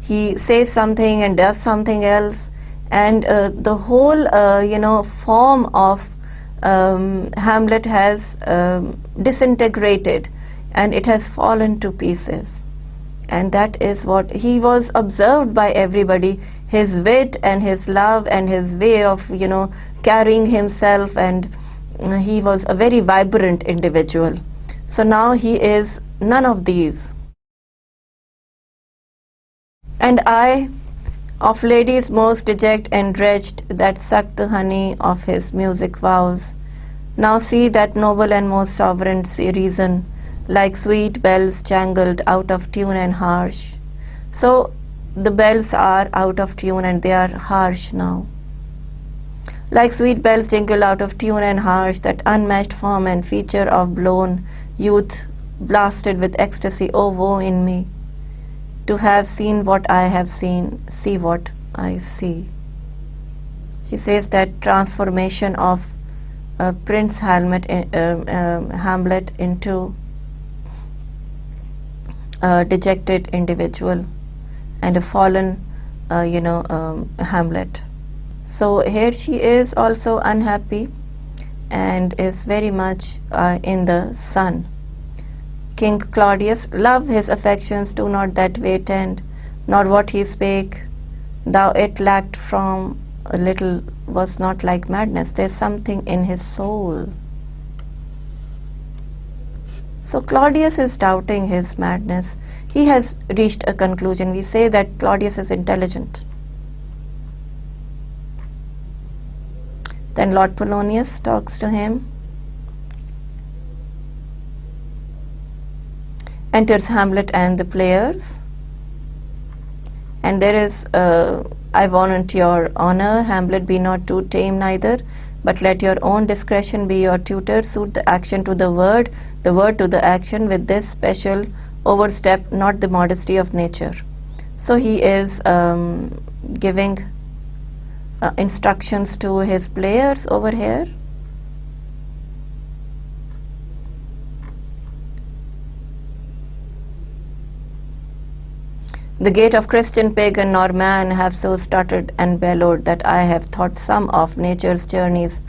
Speaker 1: he says something and does something else, and the whole form of Hamlet has disintegrated, and it has fallen to pieces. And that is what he was observed by everybody, his wit and his love and his way of carrying himself, and he was a very vibrant individual. So now he is none of these. And I, of ladies most deject and wretched, that sucked the honey of his music vows, now see that noble and most sovereign reason, like sweet bells jangled out of tune and harsh. So the bells are out of tune and they are harsh now. Like sweet bells jingle out of tune and harsh, that unmatched form and feature of blown youth, blasted with ecstasy, oh woe in me, to have seen what I have seen, see what I see. She says that transformation of Prince Hamlet into a dejected individual and a fallen Hamlet. So here she is also unhappy and is very much in the sun. King Claudius, love his affections, do not that way tend, nor what he spake, thou it lacked from a little, was not like madness. There's something in his soul. So Claudius is doubting his madness. He has reached a conclusion. We say that Claudius is intelligent. Then Lord Polonius talks to him. Enters Hamlet and the players. And there is, I warrant your honor, Hamlet, be not too tame neither, but let your own discretion be your tutor, suit the action to the word to the action, with this special overstep, not the modesty of nature. So he is giving instructions to his players over here. The gate of Christian, pagan, nor man have so stuttered and bellowed, that I have thought some of nature's journeys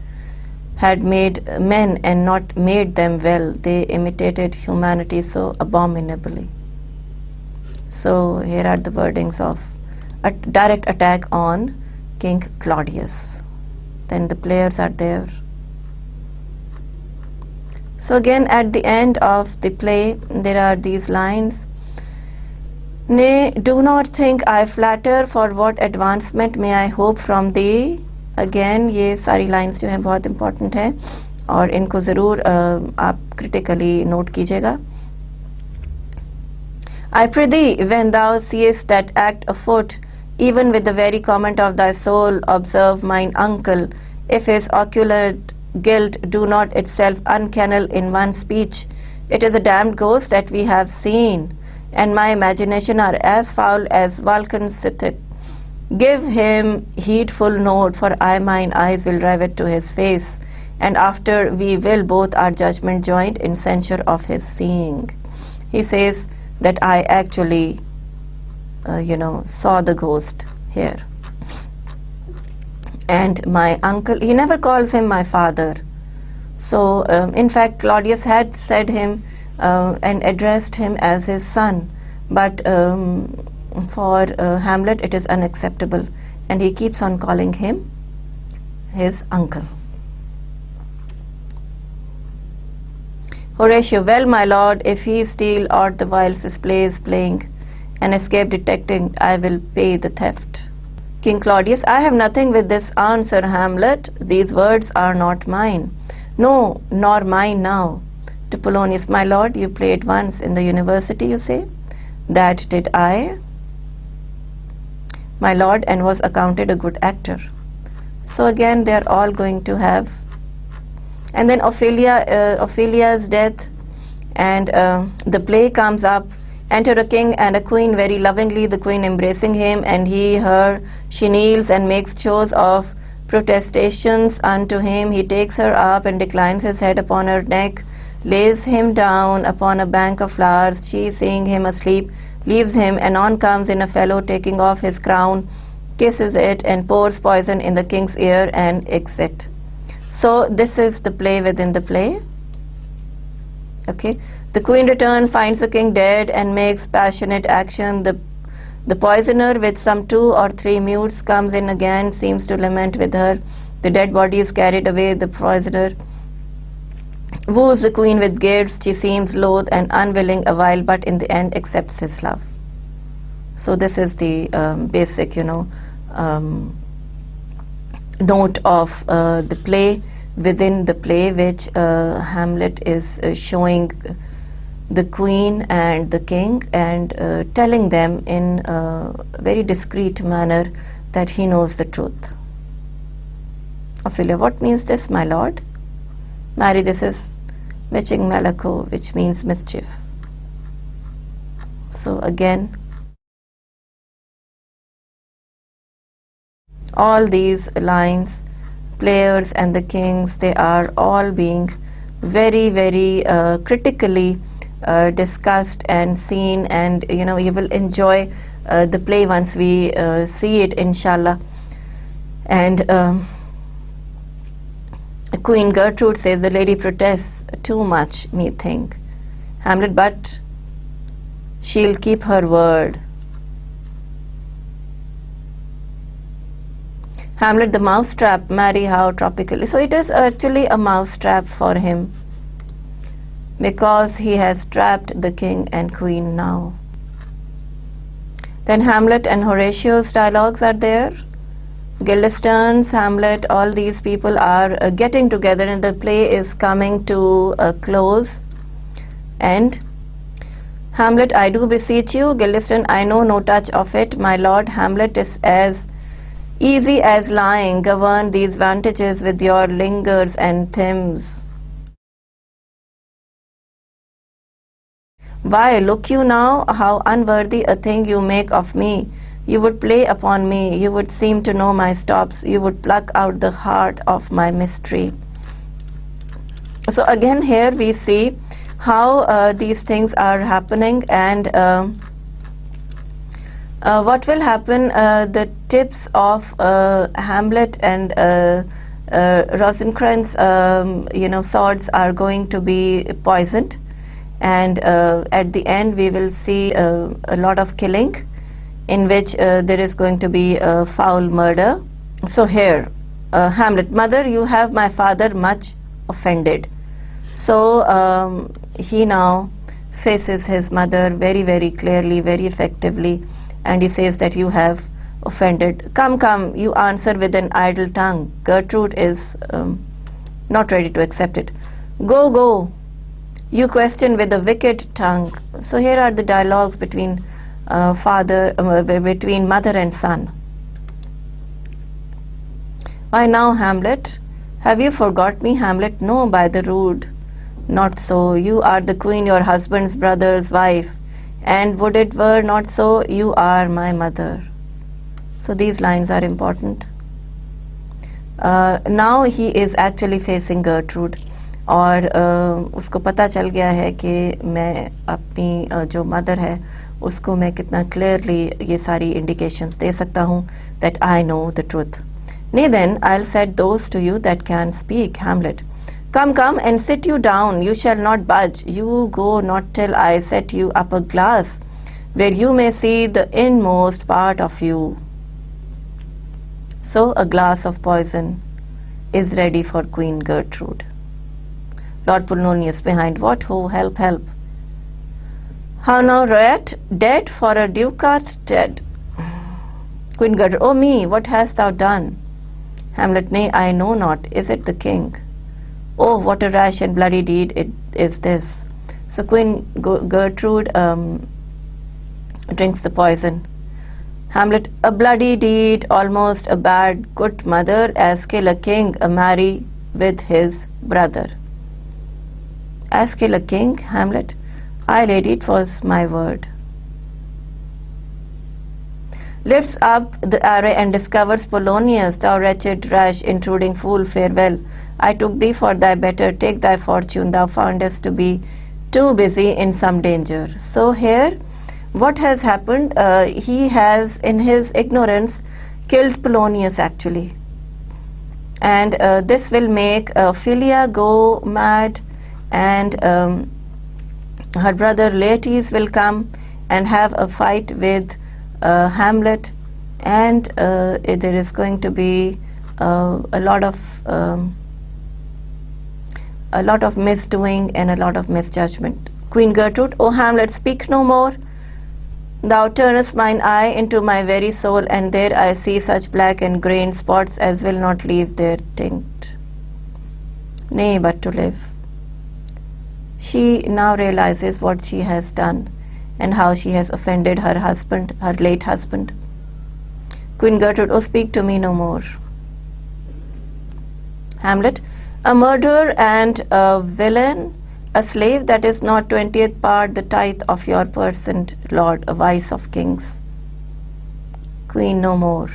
Speaker 1: had made men and not made them well. They imitated humanity so abominably. So here are the wordings of a direct attack on King Claudius. Then the players are there. So again at the end of the play there are these lines. Nay, do not think I flatter, for what advancement may I hope from thee. Again ये सारी lines जो हैं बहुत important हैं और इनको ज़रूर आप critically note कीजिएगा. I prithee, when thou seest that act afoot, even with the very comment of thy soul, observe mine uncle, if his ocular guilt do not itself uncannel in one speech, it is a damned ghost that we have seen, and my imagination are as foul as Vulcan sitteth. Give him heedful note, for I mine eyes will rivet to his face, and after we will both our judgment joined in censure of his seeing. He says that I actually saw the ghost here. And my uncle, he never calls him my father. So in fact Claudius had said him and addressed him as his son. But for Hamlet it is unacceptable, and he keeps on calling him his uncle. Horatio, well, my lord, if he steal aught the whiles his play is playing, and escape detecting, I will pay the theft. King Claudius, I have nothing with this answer, Hamlet. These words are not mine. No, nor mine now. To Polonius, my lord, you played once in the university, you say? That did I, my lord, and was accounted a good actor. So again, they are all going to have. And then Ophelia's death, and the play comes up. Enter a king and a queen very lovingly, the queen embracing him, and he, her, she kneels and makes shows of protestations unto him. He takes her up and declines his head upon her neck, lays him down upon a bank of flowers. She, seeing him asleep, leaves him, and on comes in a fellow taking off his crown, kisses it, and pours poison in the king's ear, and exit. So this is the play within the play. Okay. The queen returns, finds the king dead, and makes passionate action. The poisoner, with some 2 or 3 mutes, comes in again, seems to lament with her. The dead body is carried away. The poisoner woos the queen with gifts. She seems loath and unwilling a while, but in the end accepts his love. So this is the basic, note of the play within the play, which Hamlet is showing the queen and the king, and telling them in a very discreet manner that he knows the truth. Ophelia, what means this, my lord? Mary, this is Miching Malako, which means mischief. So again, all these lines, players and the kings, they are all being very, very critically discussed and seen, and you will enjoy the play once we see it, inshallah. And Queen Gertrude says, the lady protests too much, me think. Hamlet, but she'll keep her word. Hamlet, the mousetrap, marry how tropically. So it is actually a mousetrap for him, because he has trapped the king and queen now. Then Hamlet and Horatio's dialogues are there. Guildenstern's, Hamlet, all these people are getting together, and the play is coming to a close. And Hamlet, I do beseech you. Guildenstern, I know no touch of it, my lord. Hamlet, is as easy as lying. Govern these vantages with your lingers and themes. Why, look you now, how unworthy a thing you make of me. You would play upon me, you would seem to know my stops, you would pluck out the heart of my mystery. So again, here we see how these things are happening, and what will happen. The tips of Hamlet and Rosencrantz, swords are going to be poisoned, and at the end we will see a lot of killing, in which there is going to be a foul murder. So here, Hamlet, mother, you have my father much offended. So he now faces his mother very, very clearly, very effectively, and he says that you have offended. Come, come, you answer with an idle tongue. Gertrude is not ready to accept it. Go, go, you question with a wicked tongue. So here are the dialogues between between mother and son. Why now, Hamlet? Have you forgot me, Hamlet? No, by the rood. Not so. You are the queen, your husband's brother's wife, and would it were not so, you are my mother. So these lines are important. Now he is actually facing Gertrude, और उसको पता चल गया है कि मैं अपनी जो मदर है उसको मैं कितना क्लियरली ये सारी इंडिकेशंस दे सकता हूँ that I know the truth. Nay then, I'll set those to you that can speak, Hamlet. Come, come, and sit you down. You shall not budge. You go not till I set you up a glass, where you may see the inmost part of you. So a glass of poison is ready for Queen Gertrude. Lord Polonius behind, what ho, help, help. How now, Riot, dead for a ducat dead. Queen Gertrude, oh me, what hast thou done? Hamlet, nay, I know not, is it the king? Oh, what a rash and bloody deed it is this. So Queen Gertrude drinks the poison. Hamlet, a bloody deed, almost a bad good mother, as kill a king, a marry with his brother. As kill a king, Hamlet, aye, lady, it was my word. Lifts up the array and discovers Polonius, thou wretched, rash, intruding fool, farewell. I took thee for thy better, take thy fortune, thou foundest to be too busy in some danger. So here, what has happened? He has, in his ignorance, killed Polonius actually. And this will make Ophelia go mad, and her brother Laertes will come and have a fight with Hamlet, and there is going to be a lot of misdoing and a lot of misjudgment. Queen Gertrude, O Hamlet, speak no more. Thou turnest mine eye into my very soul, and there I see such black and grained spots as will not leave their tinct. Nay, but to live. She now realizes what she has done and how she has offended her husband, her late husband. Queen Gertrude, oh, speak to me no more. Hamlet, a murderer and a villain, a slave that is not 20th part the tithe of your person, Lord, a vice of kings. Queen, no more.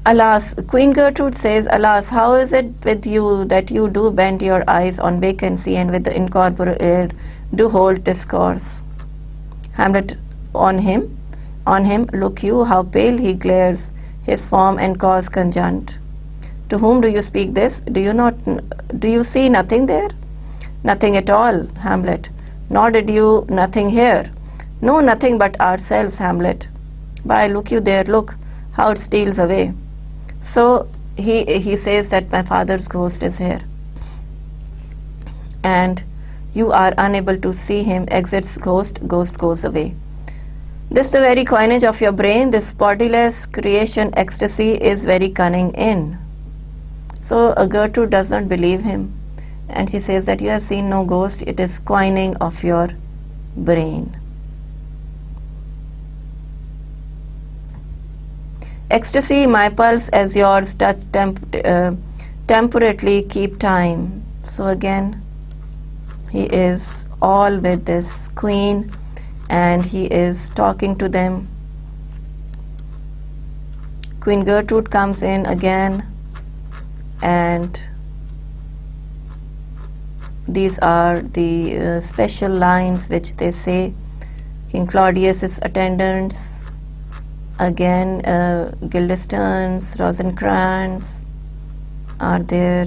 Speaker 1: Alas, Queen Gertrude says, alas, how is it with you that you do bend your eyes on vacancy and with the incorporeal air do hold discourse? Hamlet, on him, look you, how pale he glares, his form and cause conjunct. To whom do you speak this? Do you see nothing there? Nothing at all, Hamlet. Nor did you nothing here. No, nothing but ourselves, Hamlet. Why, look you there, look how it steals away. So he says that my father's ghost is here, and you are unable to see him. Exits ghost, ghost goes away. This the very coinage of your brain, this bodiless creation ecstasy is very cunning in. So Gertrude does not believe him, and she says that you have seen no ghost, it is coining of your brain. Ecstasy, my pulse as yours, touch temperately keep time. So again, he is all with this queen, and he is talking to them. Queen Gertrude comes in again, and these are the special lines which they say. King Claudius's attendants, again Guildensterns, Rosencrantz are there.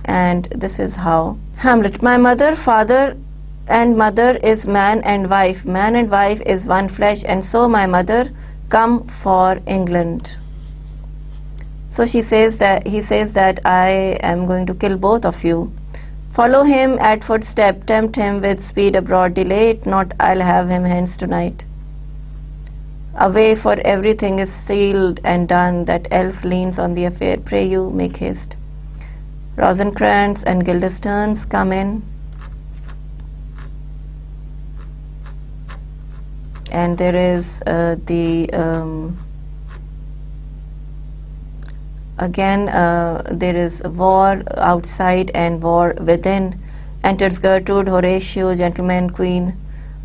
Speaker 1: And this is how Hamlet, my mother, father and mother is man and wife. Man and wife is one flesh, and so my mother come for England. So he says that I am going to kill both of you. Follow him at footstep, tempt him with speed abroad, delay it not, I'll have him hence tonight. Away, for everything is sealed and done, that else leans on the affair, pray you make haste. Rosencrantz and Guildensterns come in, and there is there is war outside and war within. Enters Gertrude, Horatio, gentleman, queen.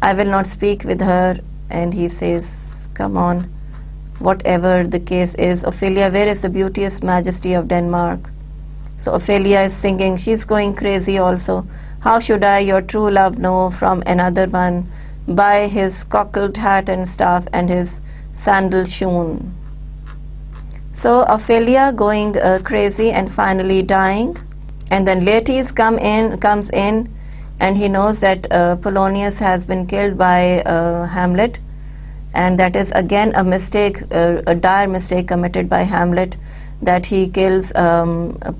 Speaker 1: I will not speak with her. And he says, come on, whatever the case is. Ophelia, where is the beauteous majesty of Denmark? So Ophelia is singing, she's going crazy also. How should I your true love know from another one, by his cockled hat and staff and his sandal shoon? So Ophelia going crazy and finally dying, and then Laertes comes in, and he knows that Polonius has been killed by Hamlet, and that is again a mistake, a dire mistake committed by Hamlet, that he kills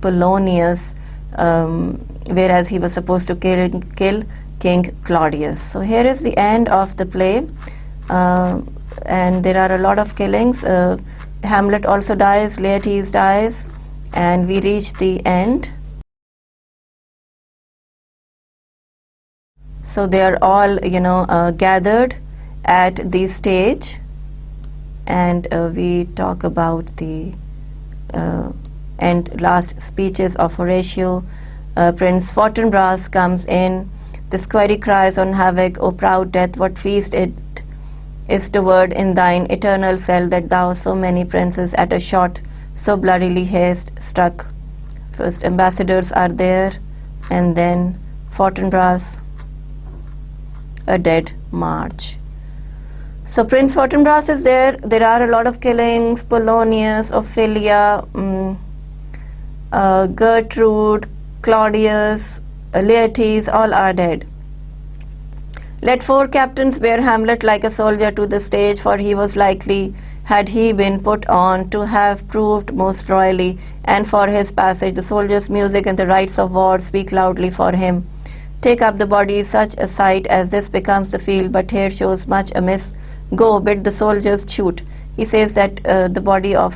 Speaker 1: Polonius, whereas he was supposed to kill King Claudius. So here is the end of the play, and there are a lot of killings. Hamlet also dies, Laertes dies, and we reach the end. So they are all, gathered at the stage, and we talk about the last speeches of Horatio. Prince Fortinbras comes in. The squire cries on havoc, O proud death, what feast it is toward in thine eternal cell, that thou so many princes at a shot so bloodily hast struck. First ambassadors are there, and then Fortinbras, a dead march. So Prince Fortinbras is there. There are a lot of killings. Polonius, Ophelia, Gertrude, Claudius, Laertes, all are dead. Let 4 captains bear Hamlet like a soldier to the stage, for he was likely, had he been put on, to have proved most royally, and for his passage the soldiers' music and the rites of war speak loudly for him. Take up the body, such a sight as this becomes the field, but here shows much amiss. Go, bid the soldiers shoot. He says that the body of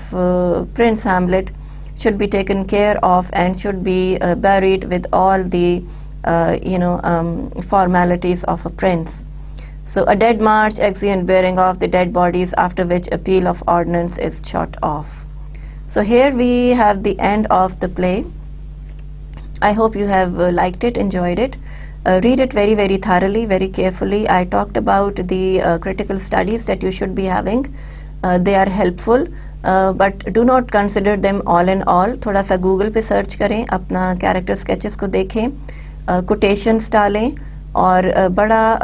Speaker 1: Prince Hamlet should be taken care of and should be buried with all the formalities of a prince. So a dead march, exeunt bearing off the dead bodies, after which a peal of ordnance is shot off. So here we have the end of the play. I hope you have liked it, enjoyed it. Read it very, very thoroughly, very carefully. I talked about the critical studies that you should be having. They are helpful, but do not consider them all in all. थोड़ा सा Google पे search करें, अपना character sketches को देखें, quotations डालें, और बड़ा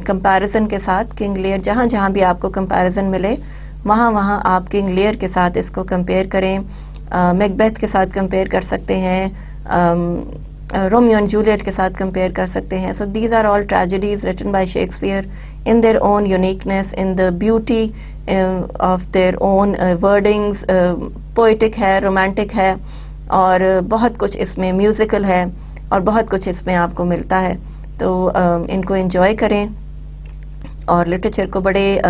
Speaker 1: comparison के साथ King Lear, जहाँ जहाँ भी आपको comparison मिले, वहाँ वहाँ आप King Lear के साथ इसको compare करें, Macbeth के साथ compare कर सकते हैं, Romeo and Juliet के साथ compare कर सकते हैं. So these are all tragedies written by Shakespeare in their own uniqueness, in the beauty of their own wordings. Poetic है, romantic है, और बहुत कुछ इसमें musical है, और बहुत कुछ इसमें आपको मिलता है. तो इनको enjoy करें और literature को बड़े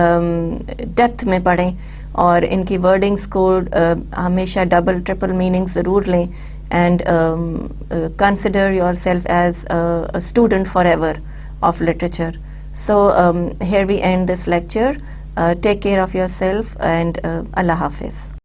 Speaker 1: depth में पढ़ें, और इनकी wordings को हमेशा double triple meanings ज़रूर लें, and consider yourself as a student forever of literature. So here we end this lecture. Take care of yourself, and Allah Hafiz.